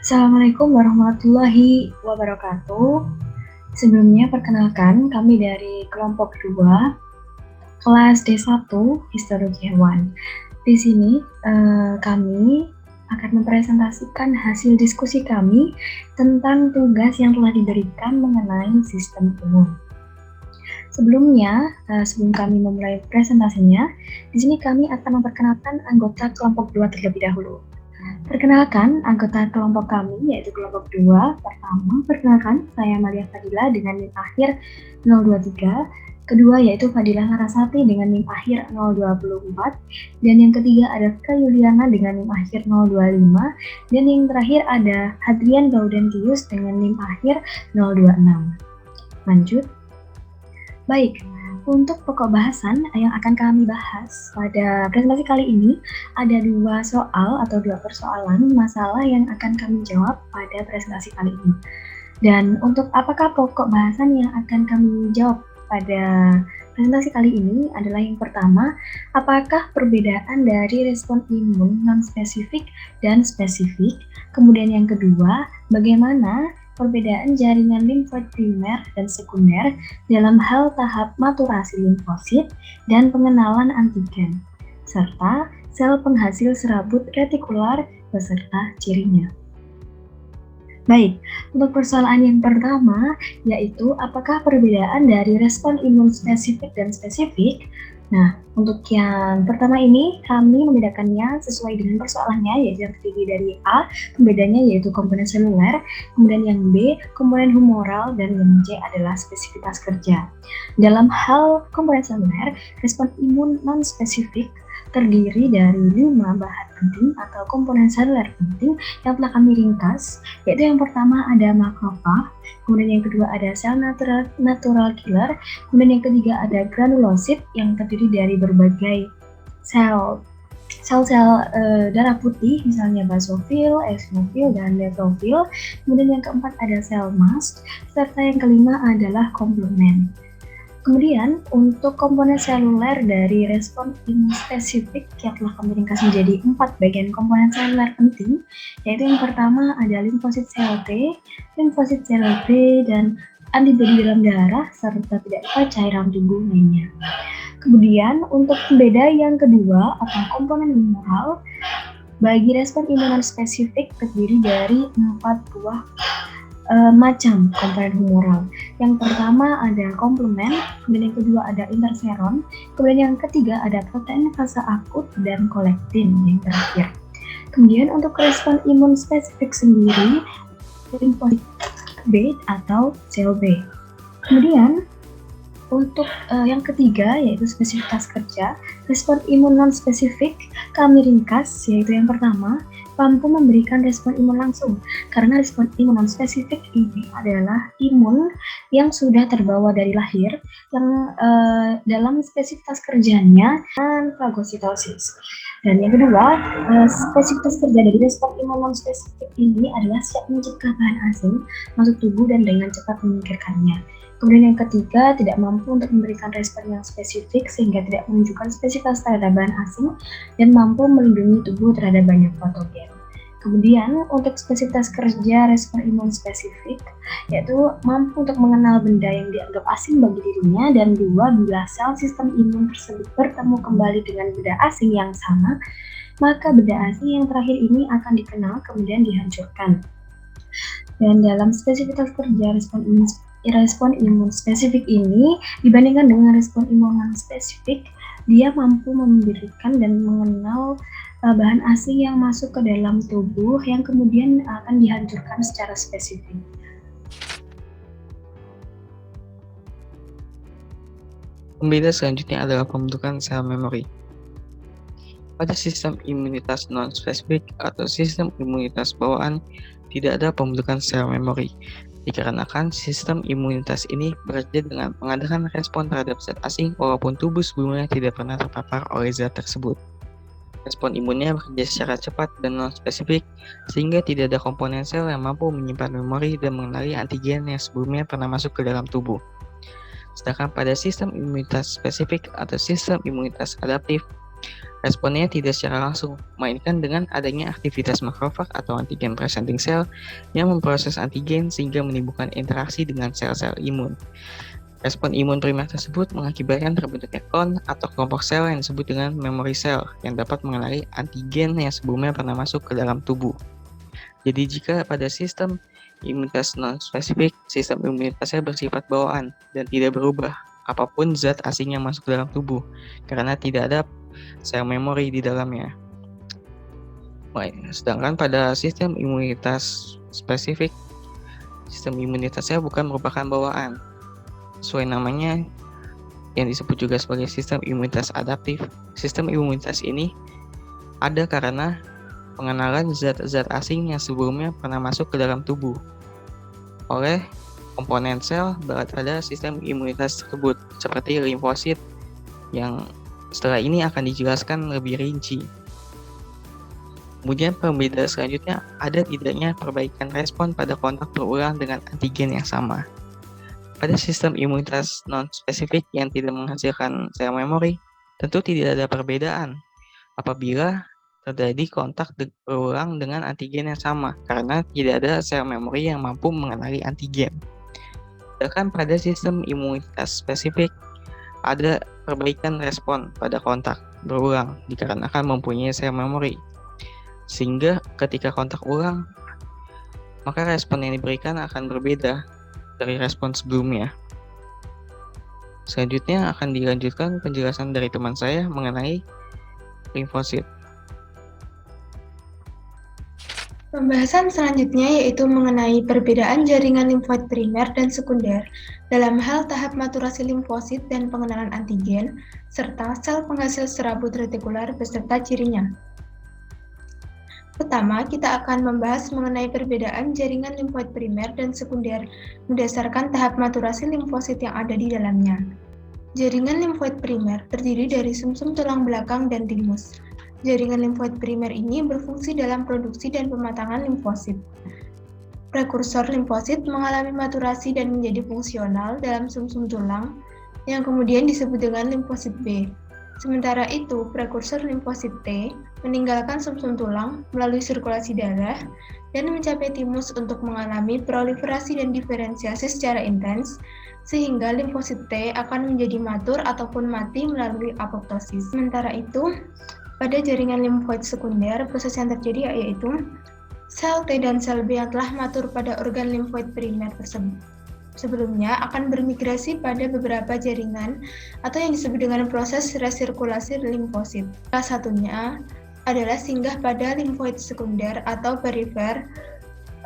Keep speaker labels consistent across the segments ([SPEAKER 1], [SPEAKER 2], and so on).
[SPEAKER 1] Assalamualaikum warahmatullahi wabarakatuh. Sebelumnya perkenalkan kami dari kelompok 2 kelas D1 Histologi Hewan. Di sini kami akan mempresentasikan hasil diskusi kami tentang tugas yang telah diberikan mengenai sistem imun. Sebelumnya, sebelum kami memulai presentasinya, di sini kami akan memperkenalkan anggota kelompok 2 terlebih dahulu. Perkenalkan anggota kelompok kami yaitu kelompok 2. Pertama, perkenalkan saya Malia Fadila dengan NIM akhir 023. Kedua yaitu Fadila Larasati dengan NIM akhir 024. Dan yang ketiga ada Kak Yuliana dengan NIM akhir 025. Dan yang terakhir ada Hadrian Gaudentius dengan NIM akhir 026. Lanjut. Baik, untuk pokok bahasan yang akan kami bahas pada presentasi kali ini ada dua persoalan masalah yang akan kami jawab pada presentasi kali ini. Dan untuk apakah pokok bahasan yang akan kami jawab pada presentasi kali ini adalah yang pertama, apakah perbedaan dari respon imun non-spesifik dan spesifik? Kemudian yang kedua, bagaimana perbedaan jaringan limfoid primer dan sekunder dalam hal tahap maturasi limfosit dan pengenalan antigen, serta sel penghasil serabut retikular beserta cirinya. Baik, untuk persoalan yang pertama, yaitu apakah perbedaan dari respon imun spesifik dan spesifik? Nah, untuk yang pertama ini, kami membedakannya sesuai dengan persoalannya, yaitu yang terdiri dari A, pembedanya yaitu komponen seluler, kemudian yang B, komponen humoral, dan yang C adalah spesifitas kerja. Dalam hal komponen seluler, respon imun non-spesifik terdiri dari 5 bahan penting atau komponen seluler penting yang telah kami ringkas, yaitu yang pertama ada makrofag, kemudian yang kedua ada sel natural killer, kemudian yang ketiga ada granulosit yang terdiri dari berbagai sel darah putih, misalnya basofil, eosinofil, dan neutrofil. Kemudian yang keempat ada sel mast, serta yang kelima adalah komplement. Kemudian untuk komponen seluler dari respon imun spesifik yang telah kami ringkas menjadi 4 bagian komponen seluler penting, yaitu yang pertama ada limfosit sel T, limfosit sel B, dan antibodi dalam darah, serta tidak lupa cairan tubuh lainnya. Kemudian untuk pembeda yang kedua atau komponen humoral, bagi respon imun spesifik terdiri dari 4 buah macam komponen humoral. Yang pertama ada komplement, kemudian yang kedua ada interferon, kemudian yang ketiga ada protein fase akut dan kolektin yang terakhir. Kemudian untuk respon imun spesifik sendiri, limfosit B atau sel B. Kemudian untuk yang ketiga yaitu spesifitas kerja, respon imun non-spesifik kami ringkas yaitu yang pertama, mampu memberikan respon imun langsung, karena respon imun non-spesifik ini adalah imun yang sudah terbawa dari lahir, yang dalam spesifitas kerjanya fagositosis. Dan yang kedua, spesifitas kerja dari respon imun non-spesifik ini adalah siap mencegah bahan asing masuk tubuh dan dengan cepat menyingkirkannya. Kemudian yang ketiga, tidak mampu untuk memberikan respon yang spesifik sehingga tidak menunjukkan spesifitas terhadap bahan asing dan mampu melindungi tubuh terhadap banyak patogen. Kemudian untuk spesifitas kerja respon imun spesifik, yaitu mampu untuk mengenal benda yang dianggap asing bagi dirinya, dan dua, bila sel sistem imun tersebut bertemu kembali dengan benda asing yang sama, maka benda asing yang terakhir ini akan dikenal kemudian dihancurkan. Dan dalam spesifitas kerja respon imun spesifik ini dibandingkan dengan respon imun non-spesifik, dia mampu memberikan dan mengenal bahan asing yang masuk ke dalam tubuh yang kemudian akan dihancurkan secara spesifik.
[SPEAKER 2] Pembeda selanjutnya adalah pembentukan sel memori. Pada sistem imunitas non-spesifik atau sistem imunitas bawaan, tidak ada pembentukan sel memori, dikarenakan sistem imunitas ini bekerja dengan mengadakan respon terhadap zat asing walaupun tubuh sebelumnya tidak pernah terpapar oleh zat tersebut. Respon imunnya bekerja secara cepat dan non-spesifik, sehingga tidak ada komponen sel yang mampu menyimpan memori dan mengenali antigen yang sebelumnya pernah masuk ke dalam tubuh. Sedangkan pada sistem imunitas spesifik atau sistem imunitas adaptif, Responnya tidak secara langsung, melainkan dengan adanya aktivitas makrofag atau antigen presenting cell yang memproses antigen sehingga menimbulkan interaksi dengan sel-sel imun. Respon imun primer tersebut mengakibatkan terbentuknya klon atau kelompok sel yang disebut dengan memory cell yang dapat mengenali antigen yang sebelumnya pernah masuk ke dalam tubuh. Jadi jika pada sistem imunitas non-spesifik, sistem imunitasnya bersifat bawaan dan tidak berubah apapun zat asing yang masuk ke dalam tubuh karena tidak ada sel memori di dalamnya. Sedangkan pada sistem imunitas spesifik, sistem imunitasnya bukan merupakan bawaan. Sesuai namanya yang disebut juga sebagai sistem imunitas adaptif. Sistem imunitas ini ada karena pengenalan zat-zat asing yang sebelumnya pernah masuk ke dalam tubuh oleh komponen sel pada sistem imunitas tersebut, seperti limfosit yang setelah ini akan dijelaskan lebih rinci. Kemudian pembeda selanjutnya ada tidaknya perbaikan respon pada kontak berulang dengan antigen yang sama. Pada sistem imunitas non-spesifik yang tidak menghasilkan sel memori, tentu tidak ada perbedaan apabila terjadi kontak berulang dengan antigen yang sama, karena tidak ada sel memori yang mampu mengenali antigen. Sedangkan pada sistem imunitas spesifik, ada perbaikan respon pada kontak berulang dikarenakan mempunyai sel memori. Sehingga ketika kontak ulang, maka respon yang diberikan akan berbeda dari respon sebelumnya. Selanjutnya akan dilanjutkan penjelasan dari teman saya mengenai limfosit.
[SPEAKER 3] Pembahasan selanjutnya yaitu mengenai perbedaan jaringan limfoid primer dan sekunder dalam hal tahap maturasi limfosit dan pengenalan antigen, serta sel penghasil serabut retikular beserta cirinya. Pertama, kita akan membahas mengenai perbedaan jaringan limfoid primer dan sekunder berdasarkan tahap maturasi limfosit yang ada di dalamnya. Jaringan limfoid primer terdiri dari sumsum tulang belakang dan timus. Jaringan limfoid primer ini berfungsi dalam produksi dan pematangan limfosit. Prekursor limfosit mengalami maturasi dan menjadi fungsional dalam sumsum tulang yang kemudian disebut dengan limfosit B. Sementara itu, prekursor limfosit T meninggalkan sumsum tulang melalui sirkulasi darah dan mencapai timus untuk mengalami proliferasi dan diferensiasi secara intens, sehingga limfosit T akan menjadi matur ataupun mati melalui apoptosis. Sementara itu, pada jaringan limfoid sekunder, proses yang terjadi yaitu sel T dan sel B yang telah matur pada organ limfoid primer tersebut sebelumnya akan bermigrasi pada beberapa jaringan atau yang disebut dengan proses resirkulasi limfosit. Salah satunya adalah singgah pada limfoid sekunder atau perifer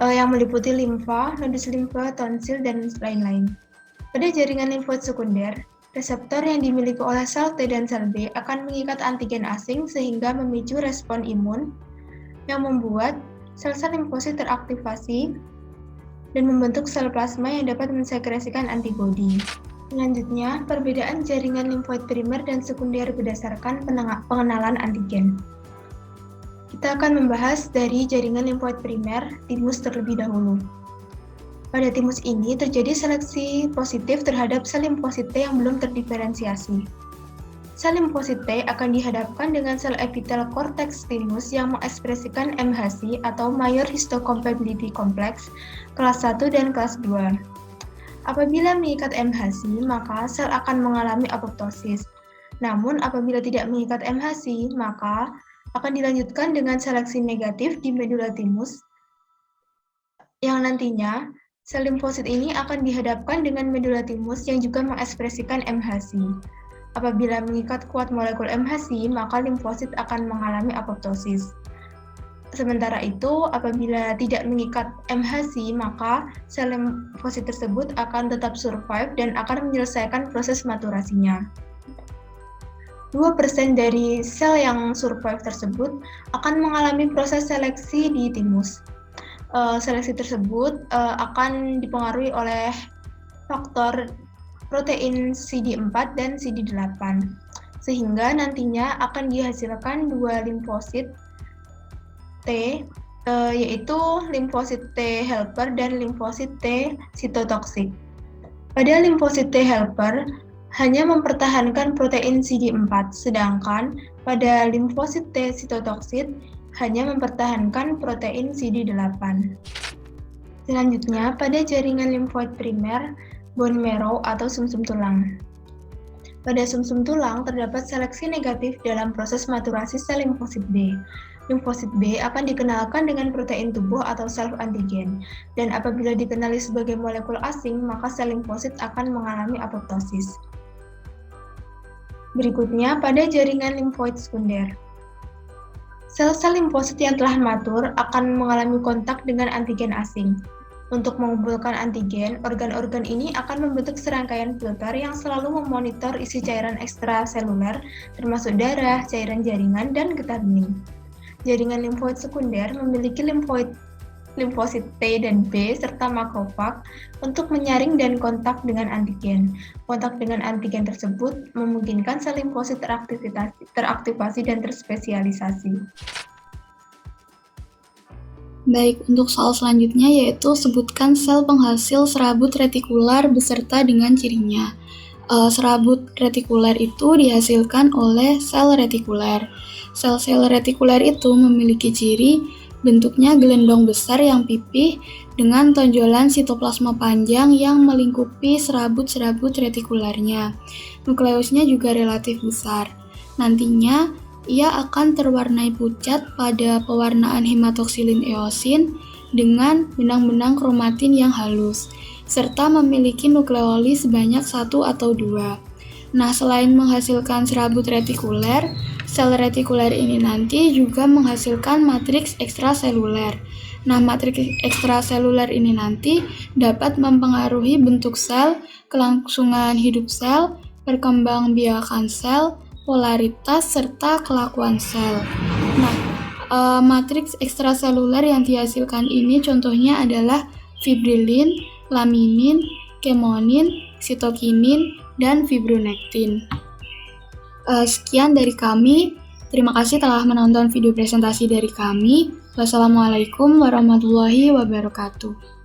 [SPEAKER 3] yang meliputi limfa, nodus limfa, tonsil, dan lain-lain. Pada jaringan limfoid sekunder, reseptor yang dimiliki oleh sel T dan sel B akan mengikat antigen asing sehingga memicu respon imun yang membuat sel-sel limfosit teraktivasi dan membentuk sel plasma yang dapat mensekresikan antibodi. Selanjutnya, perbedaan jaringan limfoid primer dan sekunder berdasarkan pengenalan antigen. Kita akan membahas dari jaringan limfoid primer, timus terlebih dahulu. Pada timus ini terjadi seleksi positif terhadap sel limfosit T yang belum terdiferensiasi. Sel limfosit T akan dihadapkan dengan sel epitel korteks timus yang mengekspresikan MHC atau Mayor Histocompatibility Complex kelas 1 dan kelas 2. Apabila mengikat MHC, maka sel akan mengalami apoptosis. Namun apabila tidak mengikat MHC, maka akan dilanjutkan dengan seleksi negatif di medula timus yang nantinya sel limfosit ini akan dihadapkan dengan medula timus yang juga mengekspresikan MHC. Apabila mengikat kuat molekul MHC, maka limfosit akan mengalami apoptosis. Sementara itu, apabila tidak mengikat MHC, maka sel limfosit tersebut akan tetap survive dan akan menyelesaikan proses maturasinya. 2% dari sel yang survive tersebut akan mengalami proses seleksi di timus. Seleksi tersebut akan dipengaruhi oleh faktor protein CD4 dan CD8, sehingga nantinya akan dihasilkan dua limfosit T, yaitu limfosit T helper dan limfosit T sitotoksik. Pada limfosit T helper, hanya mempertahankan protein CD4, sedangkan pada limfosit T sitotoksit hanya mempertahankan protein CD8. Selanjutnya, pada jaringan limfoid primer, bone marrow atau sumsum tulang. Pada sumsum tulang terdapat seleksi negatif dalam proses maturasi sel limfosit B. Limfosit B akan dikenalkan dengan protein tubuh atau self-antigen, dan apabila dikenali sebagai molekul asing, maka sel limfosit akan mengalami apoptosis. Berikutnya, pada jaringan limfoid sekunder. Sel-sel limfosit yang telah matur akan mengalami kontak dengan antigen asing. Untuk mengumpulkan antigen, organ-organ ini akan membentuk serangkaian filter yang selalu memonitor isi cairan ekstraseluler, termasuk darah, cairan jaringan, dan getah bening. Jaringan limfoid sekunder memiliki limfosit T dan B serta makrofag untuk menyaring dan kontak dengan antigen. Kontak dengan antigen tersebut memungkinkan sel limfosit teraktivasi dan terspesialisasi.
[SPEAKER 4] Baik, untuk soal selanjutnya yaitu sebutkan sel penghasil serabut retikular beserta dengan cirinya. Serabut retikuler itu dihasilkan oleh sel retikuler. Sel-sel retikuler itu memiliki ciri bentuknya gelendong besar yang pipih dengan tonjolan sitoplasma panjang yang melingkupi serabut-serabut retikulernya. Nukleusnya juga relatif besar. Nantinya, ia akan terwarnai pucat pada pewarnaan hematoksilin eosin dengan benang-benang kromatin yang halus, serta memiliki nukleoli sebanyak 1 atau 2. Nah, selain menghasilkan serabut retikuler, sel retikuler ini nanti juga menghasilkan matriks ekstraseluler. Nah, matriks ekstraseluler ini nanti dapat mempengaruhi bentuk sel, kelangsungan hidup sel, perkembangbiakan sel, polaritas, serta kelakuan sel. Nah, matriks ekstraseluler yang dihasilkan ini contohnya adalah fibrilin, laminin, kemonin, sitokinin, dan fibronektin. Sekian dari kami. Terima kasih telah menonton video presentasi dari kami. Wassalamualaikum warahmatullahi wabarakatuh.